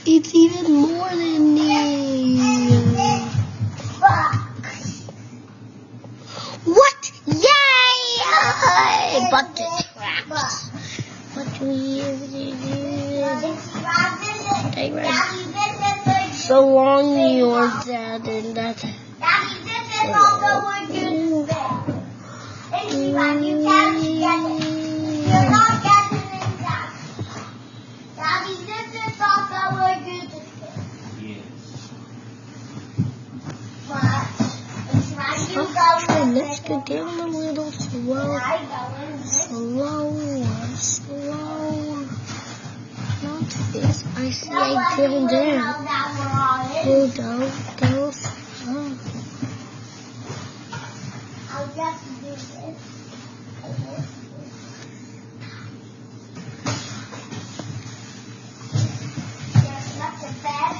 It's even more than me. What? Yay! But the traps. What do we do? Okay, right. So long you're dead and that. Daddy, this is also we're doing today. EP1, you can't get it. You're not getting it back. Daddy, this is also we're doing today. Yes. But it's right, you go with Let's go down a little slow. Slow. Not this. I see I go down. Go slow. I'll just do this. There's not a bed.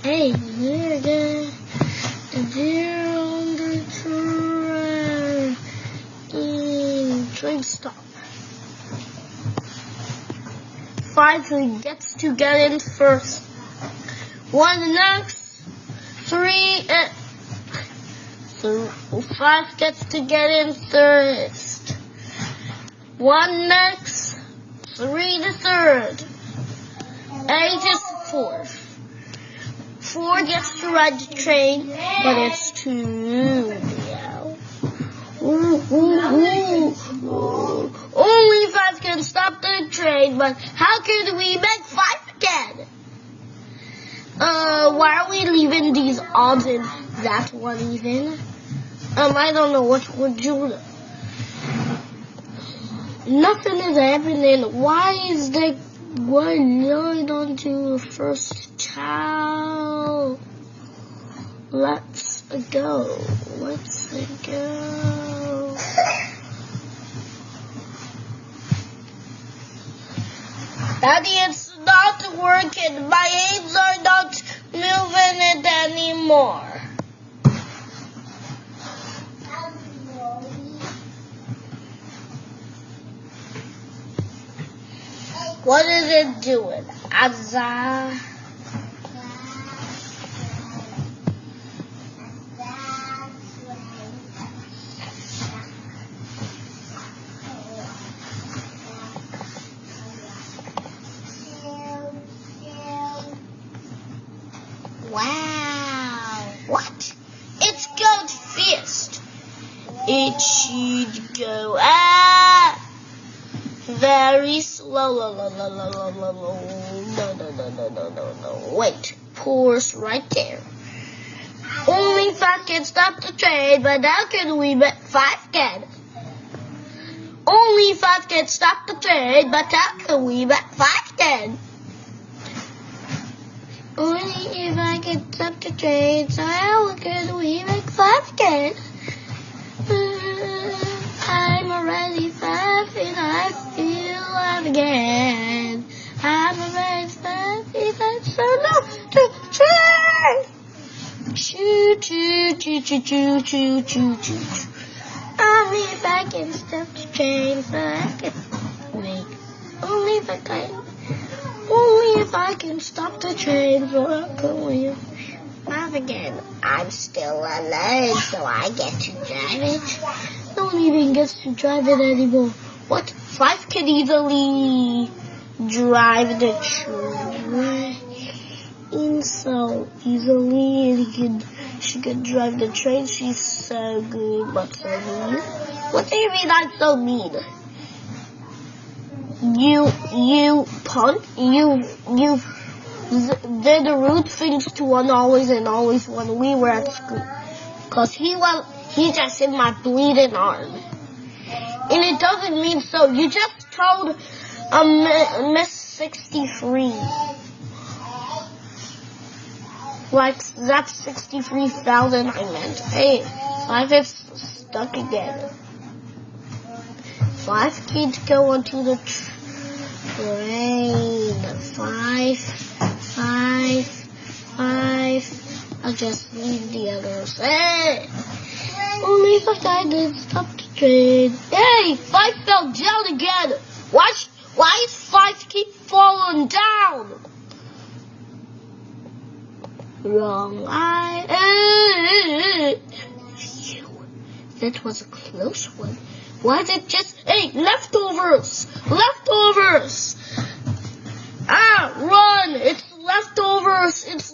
Hey, there on the train stop. Finally gets to get in first. One next, five gets to get in first. One next, three the third. Eight is fourth. 4 gets to ride the train, but it's too loud. Only 5 can stop the train, but how can we make 5 again? Why are we leaving these odds in that one even? I don't know what we're doing. Nothing is happening. Why not onto the first towel? Let's go. Daddy, it's not working. My hands are not moving it anymore. What is it doing? Azza. Wow. What? It's going fast. It should go very slow. No. Wait. Pause right there. Only 5 can stop the train, but how can we make 5 can? Only 5 can stop the train, but how can we make 5 can? Only if I can stop the train, so how can we make 5 can? I'm already 5 and I feel alive again. I'm already 5 and I'm so low to try. Choo choo choo choo choo choo choo choo. Only if I can stop the train, so I can make. Only if I can stop the train, so I can leave. 5 again. I'm still alive, so I get to drive it. No one even gets to drive it anymore. What? 5 can easily drive the train so easily, and she can drive the train. She's so good, but so mean. What do you mean I'm so mean? You did the rude things to one always and always when we were at school. Cause he just hit my bleeding arm. And it doesn't mean so. You just told Miss 63. Like, that's 63,000 I meant. Hey, 5 is stuck again. 5 can't go onto the train. 5. I'll just leave the others. Hey! Only if I did stop the train. Hey, 5 fell down again. Why is 5 keep falling down? Wrong eye. Phew, that was a close one. Why is it just, hey, leftovers! Leftovers! Ah, run! It's leftovers! It's